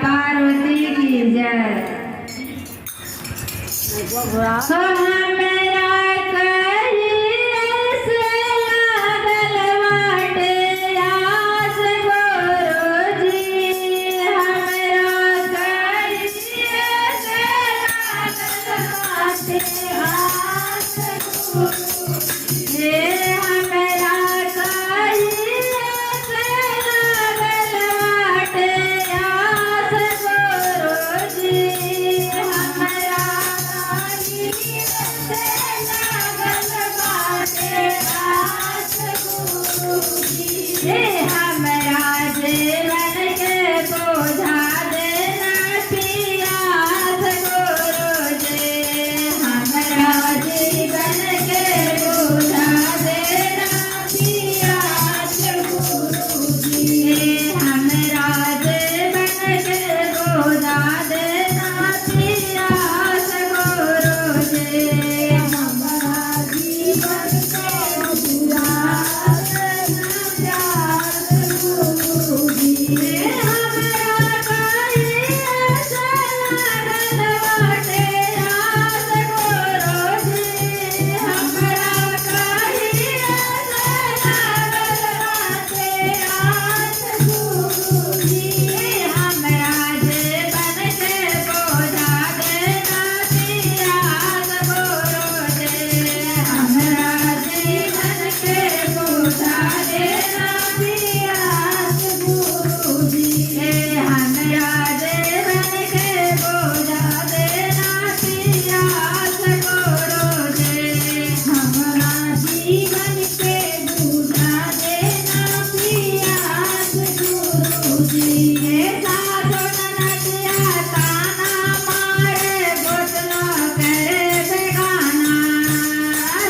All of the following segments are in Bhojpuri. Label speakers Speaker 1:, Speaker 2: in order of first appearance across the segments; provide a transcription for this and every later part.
Speaker 1: पार्वती की जय। सो हमरा करिए से लागल बाटे आस गुरुजी, हमरा करिए से लागल बाटे आस गुरुजी, हमरा करिए से लागल बाटे आस गुरुजी, हमरा करिए से लागल बाटे आस गुरुजी, हमरा जीवन के बोझा देना पियास गुरुजी, हमरा जीवन के बोझा देना पियास गुरुजी, हमरा जीवन के बोझा देना पियास गुरुजी, हमरा जीवन के बोझा देना प्यास गुरुजी, हमरा करिए से लागल बाटे आस गुरुजी, हमरा करिए से लागल बाटे आस गुरुजी, हमरा जीवन के बोझा देना पियास गुरुजी, हमरा जीवन के बोझा देना पियास गुरुजी, हमरा जीवन के बोझा देना पियास गुरुजी, हमरा जीवन के बोझा देना पियास गुरुजी, सासु ननदिया ताना मारे गोतलो करे बेगाना,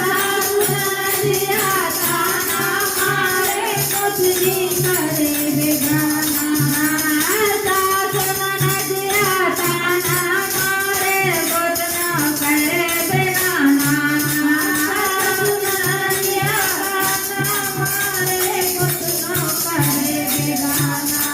Speaker 1: सासु ननदिया ताना मारे गोतली करे बेगाना, सासु ननदिया ताना मारे गोतलो करे बेगाना, सासु ननदिया ताना मारे गोतलो करे बेगाना,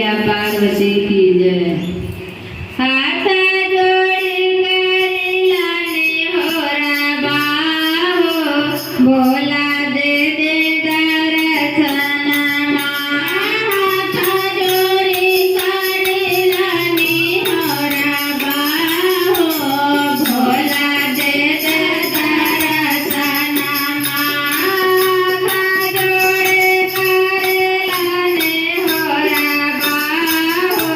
Speaker 1: पार्वती की जय। हाथ जोड़ी करेला ने होरा बाहो, भोला दे दे दर्शनमा। हाथ जोड़ी करेला ने होरा बाहो, भोला दे दे दर्शनमा। हाथ जोड़ी करेला ने होरा बाहो,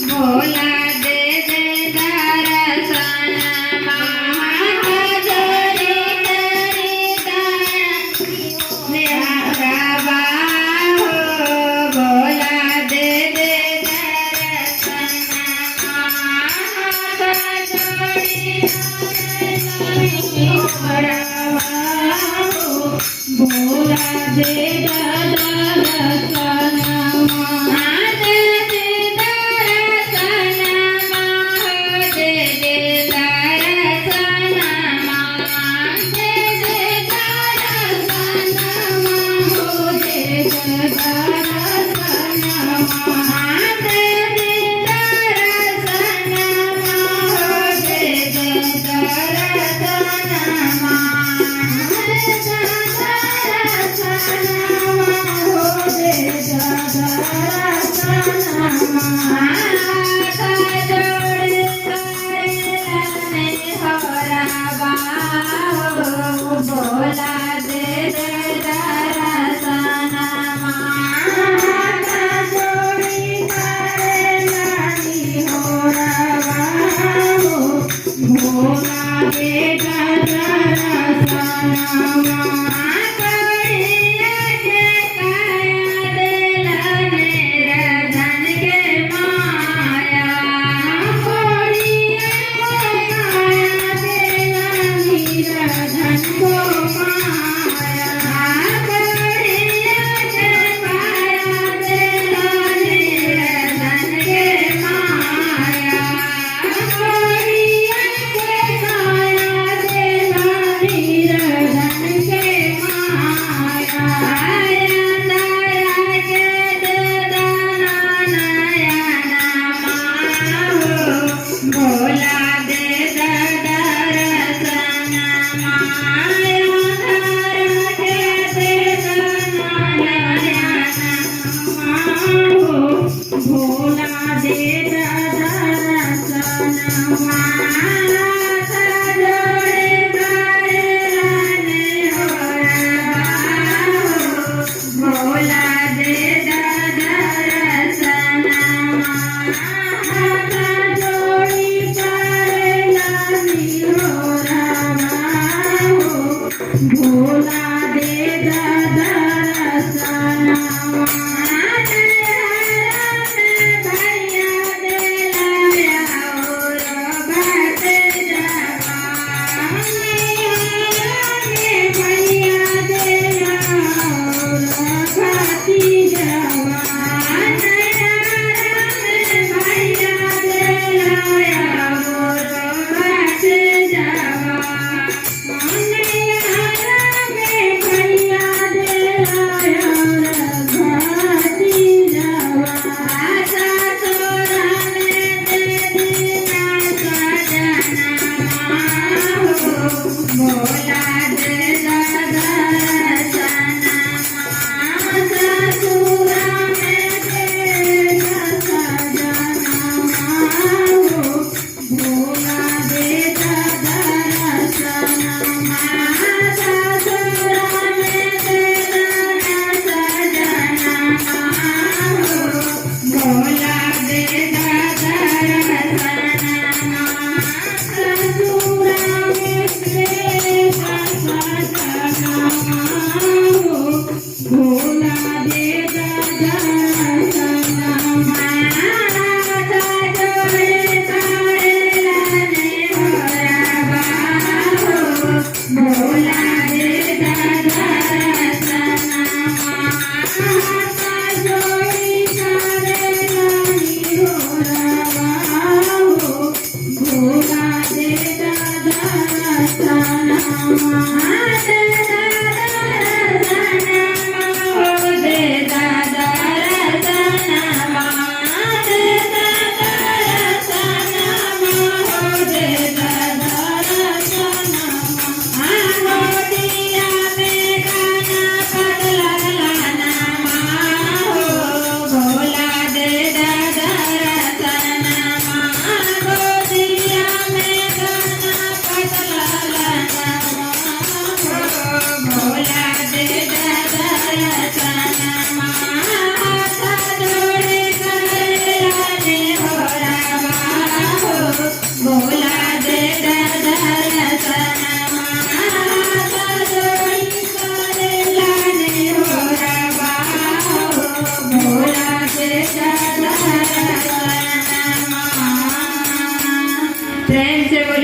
Speaker 1: भोला दे दे दर्शनमा। हाथ जोड़ी ने होरा बाहो, भोला दे दे दर्शनमा। हाथ जोड़ी होरा बाहो, भोला दे दे दर्शनमा। दे दे दर्शनमा, दे दे दर्शनमा, दे दे दर्शनमा, दे दे दर्शनमा। दे दे दर्शनमा, दे दे दर्शनमा। भोला दे दे दर्शनमा। जोड़ी करेला ने होरा बाहो, भोला दे दे दर्शनमा। भोला दे दे दर्शनमा। दे दे दर्शनमा, भोला दे दे दर्शनमा। हाथ जोड़े करेला ने होरा बाहो, भोला दे दे दर्शनमा। हाथ जोड़ी करेला ने होरा बाहो, भोला दे दे दर्शनमा। भैया दे लाया और भट जवा, भैया दे लाया और भट जवा। प्रेम से बोलिए